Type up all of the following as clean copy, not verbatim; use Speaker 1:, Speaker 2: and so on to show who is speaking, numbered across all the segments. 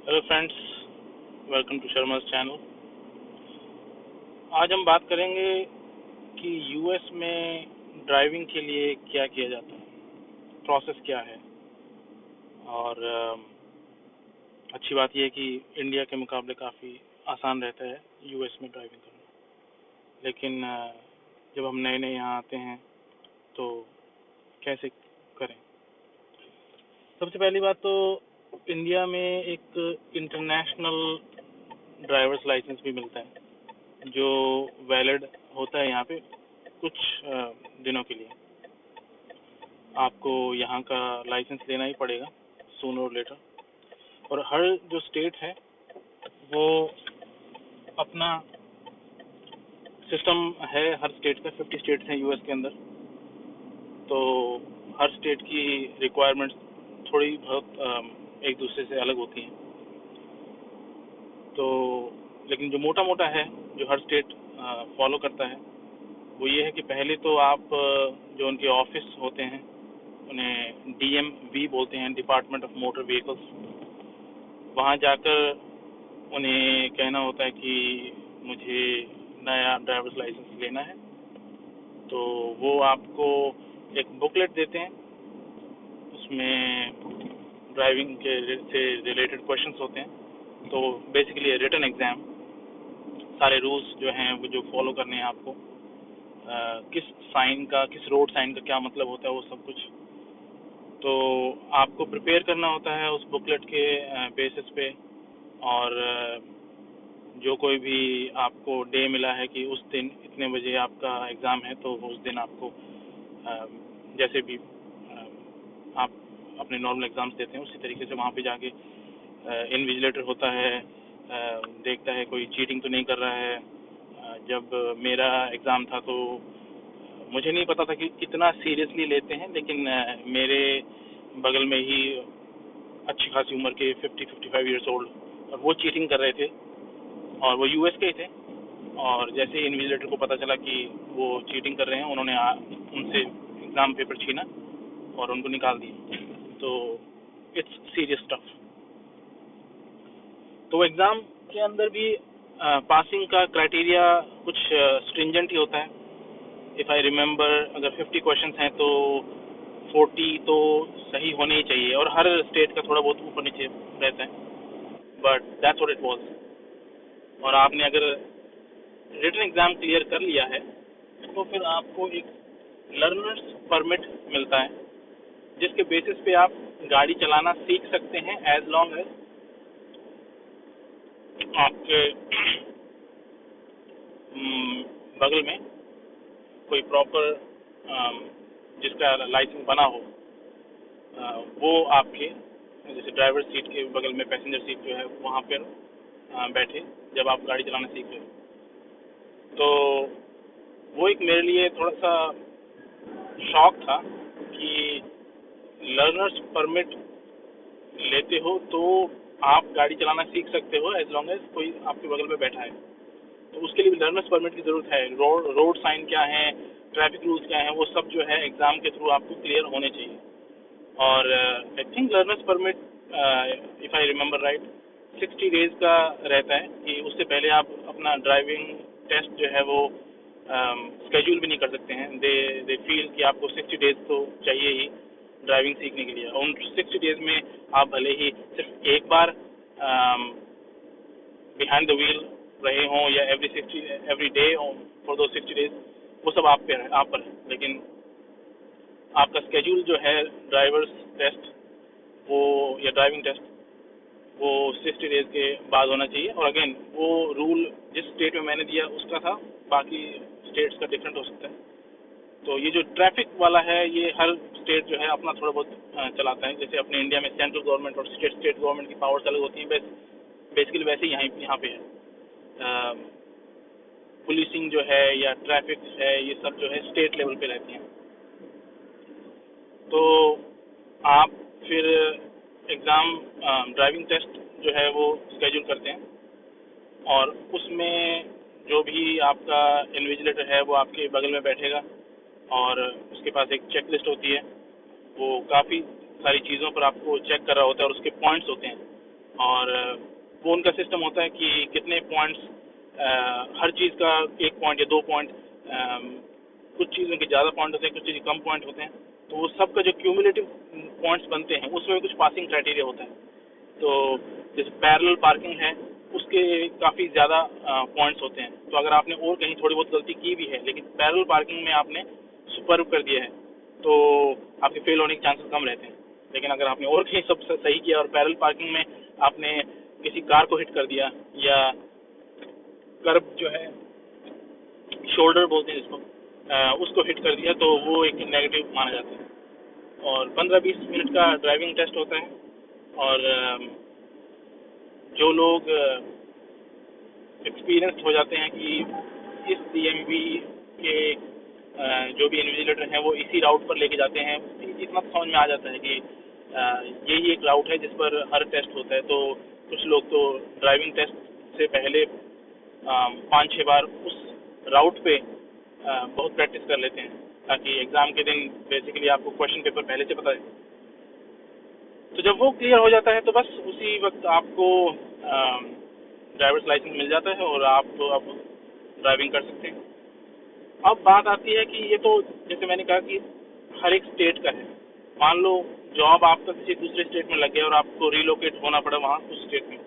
Speaker 1: Hello friends, welcome to Sharma's channel. आज हम बात करेंगे कि यूएस में ड्राइविंग के लिए क्या किया जाता है, प्रोसेस क्या है। और अच्छी बात यह है कि इंडिया के मुकाबले काफ़ी आसान रहता है यूएस में ड्राइविंग करना। लेकिन जब हम नए नए यहाँ आते हैं तो कैसे करें। सबसे पहली बात तो इंडिया में एक इंटरनेशनल ड्राइवर्स लाइसेंस भी मिलता है जो वैलिड होता है यहाँ पे कुछ दिनों के लिए। आपको यहाँ का लाइसेंस लेना ही पड़ेगा सूनर और लेटर। और हर जो स्टेट है वो अपना सिस्टम है। हर स्टेट का 50 स्टेट्स हैं यूएस के अंदर, तो हर स्टेट की रिक्वायरमेंट्स थोड़ी बहुत एक दूसरे से अलग होती हैं। तो लेकिन जो मोटा मोटा है जो हर स्टेट फॉलो करता है वो ये है कि पहले तो आप जो उनके ऑफिस होते हैं उन्हें DMV बोलते हैं, डिपार्टमेंट ऑफ मोटर व्हीकल्स। वहाँ जाकर उन्हें कहना होता है कि मुझे नया ड्राइवर्स लाइसेंस लेना है। तो वो आपको एक बुकलेट देते हैं, उसमें ड्राइविंग के से रिलेटेड क्वेश्चंस होते हैं। तो बेसिकली रिटन एग्ज़ाम, सारे रूल्स जो हैं वो जो फॉलो करने हैं आपको, किस साइन का, किस रोड साइन का क्या मतलब होता है, वो सब कुछ तो आपको प्रिपेयर करना होता है उस बुकलेट के बेसिस पे। और जो कोई भी आपको डे मिला है कि उस दिन इतने बजे आपका एग्ज़ाम है, तो उस दिन आपको जैसे भी आप अपने नॉर्मल एग्ज़ाम्स देते हैं उसी तरीके से वहाँ पे जाके इन्विजिलेटर होता है, देखता है कोई चीटिंग तो नहीं कर रहा है। जब मेरा एग्ज़ाम था तो मुझे नहीं पता था कि कितना सीरियसली लेते हैं, लेकिन मेरे बगल में ही अच्छी खासी उम्र के 50-55 ईयर्स ओल्ड, और वो चीटिंग कर रहे थे और वो यूएस के ही थे। और जैसे ही इन्विजिलेटर को पता चला कि वो चीटिंग कर रहे हैं, उन्होंने उनसे एग्ज़ाम पेपर छीना और उनको निकाल दिया। तो इट्स सीरियस स्टफ। तो एग्ज़ाम के अंदर भी पासिंग का क्राइटेरिया कुछ स्ट्रिंजेंट ही होता है। इफ़ आई रिमेंबर, अगर 50 क्वेश्चंस हैं तो 40 तो सही होने ही चाहिए, और हर स्टेट का थोड़ा बहुत ऊपर नीचे रहता है, but that's what it was. और आपने अगर रिटन एग्ज़ाम क्लियर कर लिया है तो फिर आपको एक लर्नर्स परमिट मिलता है, जिसके बेसिस पे आप गाड़ी चलाना सीख सकते हैं, एज लॉन्ग एज आपके बगल में कोई प्रॉपर जिसका लाइसेंस बना हो, वो आपके जैसे ड्राइवर सीट के बगल में पैसेंजर सीट जो है वहाँ पर बैठे जब आप गाड़ी चलाना सीख रहे हो। तो वो एक मेरे लिए थोड़ा सा शौक था कि लर्नर्स परमिट लेते हो तो आप गाड़ी चलाना सीख सकते हो एज लॉन्ग एज कोई आपके बगल में बैठा है। तो उसके लिए भी लर्नर्स परमिट की ज़रूरत है। रोड साइन क्या है, ट्रैफिक रूल्स क्या हैं, वो सब जो है एग्ज़ाम के थ्रू आपको क्लियर होने चाहिए। और I think learners permit, if I remember right, 60 days का रहता है कि उससे पहले आप अपना ड्राइविंग टेस्ट जो है वो स्केड्यूल भी नहीं कर सकते हैं। दे फील कि आपको 60 डेज़ तो चाहिए ही ड्राइविंग सीखने के लिए। उन 60 डेज़ में आप भले ही सिर्फ एक बार बिहाइंड द व्हील रहे हों या एवरी डे फॉर दो 60 डेज़, वो सब आप पे है, आप पर है। लेकिन आपका स्केड्यूल जो है ड्राइवर्स टेस्ट वो या ड्राइविंग टेस्ट वो 60 डेज़ के बाद होना चाहिए। और अगेन वो रूल जिस स्टेट में मैंने दिया उसका था, बाकी स्टेट्स का डिफरेंट हो सकता है। तो ये जो ट्रैफिक वाला है ये हर स्टेट जो है अपना थोड़ा बहुत चलाता है। जैसे अपने इंडिया में सेंट्रल गवर्नमेंट और स्टेट गवर्नमेंट की पावर्स अलग होती हैं, बेसिकली वैसे ही यहाँ पे है। पुलिसिंग जो है या ट्रैफिक है, ये सब जो है स्टेट लेवल पे रहती हैं। तो आप फिर एग्ज़ाम ड्राइविंग टेस्ट जो है वो स्केड्यूल करते हैं, और उसमें जो भी आपका इन्विजिलेटर है वो आपके बगल में बैठेगा और उसके पास एक चेक लिस्ट होती है। वो काफ़ी सारी चीज़ों पर आपको चेक कर रहा होता है और उसके पॉइंट्स होते हैं। और वो उनका सिस्टम होता है कि कितने पॉइंट्स, हर चीज़ का 1 पॉइंट या 2 पॉइंट, कुछ चीज़ों के ज़्यादा पॉइंट होते हैं, कुछ चीज़ कम पॉइंट होते हैं, तो वो सबका जो क्यूमुलेटिव पॉइंट्स बनते हैं उसमें कुछ पासिंग क्राइटेरिया होता है। तो जैसे पैरेलल पार्किंग है, उसके काफ़ी ज़्यादा पॉइंट्स होते हैं। तो अगर आपने और कहीं थोड़ी बहुत गलती की भी है लेकिन पैरेलल पार्किंग में आपने सुपर्ब कर दिया है तो आपके फेल होने के चांसेस कम रहते हैं। लेकिन अगर आपने और कहीं सब सही किया और पैरेलल पार्किंग में आपने किसी कार को हिट कर दिया या कर्ब जो है, शोल्डर बोलते हैं जिसको, उसको हिट कर दिया, तो वो एक नेगेटिव माना जाता है। और 15-20 मिनट का ड्राइविंग टेस्ट होता है। और जो लोग एक्सपीरियंस हो जाते हैं कि इस DMV के जो भी इन्विजिलेटर हैं वो इसी राउट पर लेके जाते हैं, इतना तो समझ में आ जाता है कि यही एक राउट है जिस पर हर टेस्ट होता है। तो कुछ लोग तो ड्राइविंग टेस्ट से पहले 5-6 बार उस राउट पे बहुत प्रैक्टिस कर लेते हैं ताकि एग्ज़ाम के दिन बेसिकली आपको क्वेश्चन पेपर पहले से पता है। तो जब वो क्लियर हो जाता है तो बस उसी वक्त आपको ड्राइवर्स लाइसेंस मिल जाता है और आप तो अब ड्राइविंग कर सकते हैं। अब बात आती है कि ये तो जैसे मैंने कहा कि हर एक स्टेट का है। मान लो जॉब आपका किसी दूसरे स्टेट में लग गया और आपको रिलोकेट होना पड़ा वहाँ उस स्टेट में,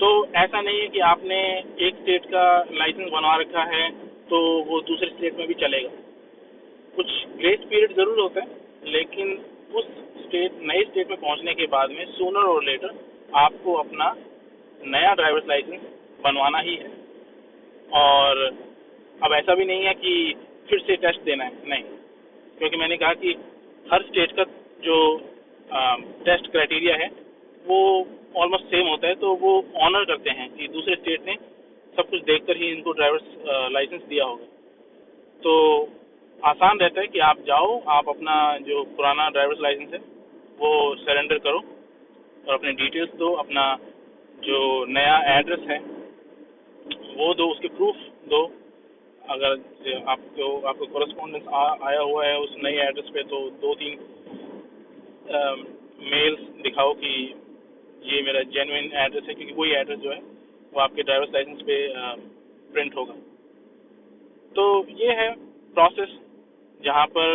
Speaker 1: तो ऐसा नहीं है कि आपने एक स्टेट का लाइसेंस बनवा रखा है तो वो दूसरे स्टेट में भी चलेगा। कुछ ग्रेस पीरियड ज़रूर होता है, लेकिन उस नए स्टेट में पहुंचने के बाद में सूनर और लेटर आपको अपना नया ड्राइवर्स लाइसेंस बनवाना ही है। और अब ऐसा भी नहीं है कि फिर से टेस्ट देना है, नहीं, क्योंकि मैंने कहा कि हर स्टेट का जो टेस्ट क्राइटेरिया है वो ऑलमोस्ट सेम होता है। तो वो ऑनर करते हैं कि दूसरे स्टेट ने सब कुछ देखकर ही इनको ड्राइवर्स लाइसेंस दिया होगा। तो आसान रहता है कि आप जाओ, आप अपना जो पुराना ड्राइवर्स लाइसेंस है वो सरेंडर करो और अपने डिटेल्स दो, अपना जो नया एड्रेस है वो दो, उसके प्रूफ दो। अगर आपको कॉरेस्पॉन्डेंस आया हुआ है उस नए एड्रेस पे तो 2-3 मेल्स दिखाओ कि ये मेरा जेन्युइन एड्रेस है, क्योंकि वही एड्रेस जो है वो आपके ड्राइवर्स लाइसेंस पे प्रिंट होगा। तो ये है प्रोसेस जहाँ पर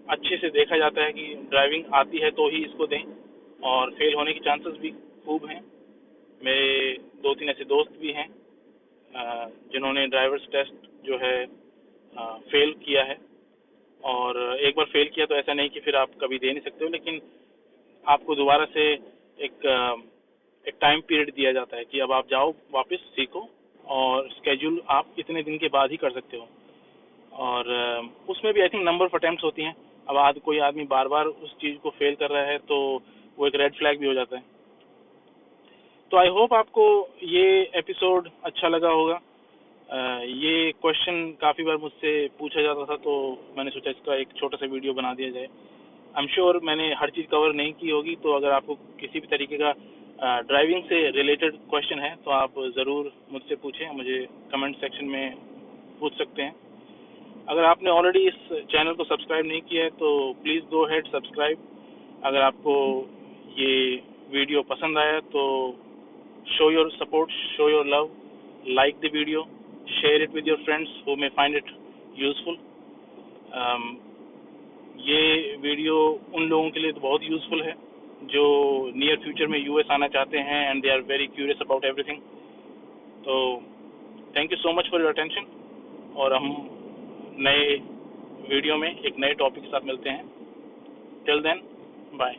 Speaker 1: अच्छे से देखा जाता है कि ड्राइविंग आती है तो ही इसको दें, और फेल होने के चांसेस भी खूब हैं। मेरे 2-3 ऐसे दोस्त भी हैं जिन्होंने ड्राइवर्स टेस्ट जो है फेल किया है। और एक बार फेल किया तो ऐसा नहीं कि फिर आप कभी दे नहीं सकते हो, लेकिन आपको दोबारा से एक टाइम पीरियड दिया जाता है कि अब आप जाओ वापस सीखो, और स्केड्यूल आप इतने दिन के बाद ही कर सकते हो। और उसमें भी I think number of attempts होती हैं। अब आज कोई आदमी बार बार उस चीज़ को फेल कर रहा है तो वो एक रेड फ्लैग भी हो जाता है। तो आई होप आपको ये एपिसोड अच्छा लगा होगा। ये क्वेश्चन काफ़ी बार मुझसे पूछा जाता था तो मैंने सोचा इसका एक छोटा सा वीडियो बना दिया जाए। आई एम श्योर मैंने हर चीज़ कवर नहीं की होगी, तो अगर आपको किसी भी तरीके का ड्राइविंग से रिलेटेड क्वेश्चन है तो आप ज़रूर मुझसे पूछें, मुझे कमेंट सेक्शन में पूछ सकते हैं। अगर आपने ऑलरेडी इस चैनल को सब्सक्राइब नहीं किया है तो प्लीज़ गो अहेड सब्सक्राइब। अगर आपको ये वीडियो पसंद आया तो show your support, show your love, like the video, share it with your friends who may find it useful. ये वीडियो उन लोगों के लिए तो बहुत यूज़फुल है जो नियर फ्यूचर में US आना चाहते हैं and they are very curious about everything. तो thank you so much for your attention, और हम नए वीडियो में एक नए टॉपिक के साथ मिलते हैं। Till then, bye.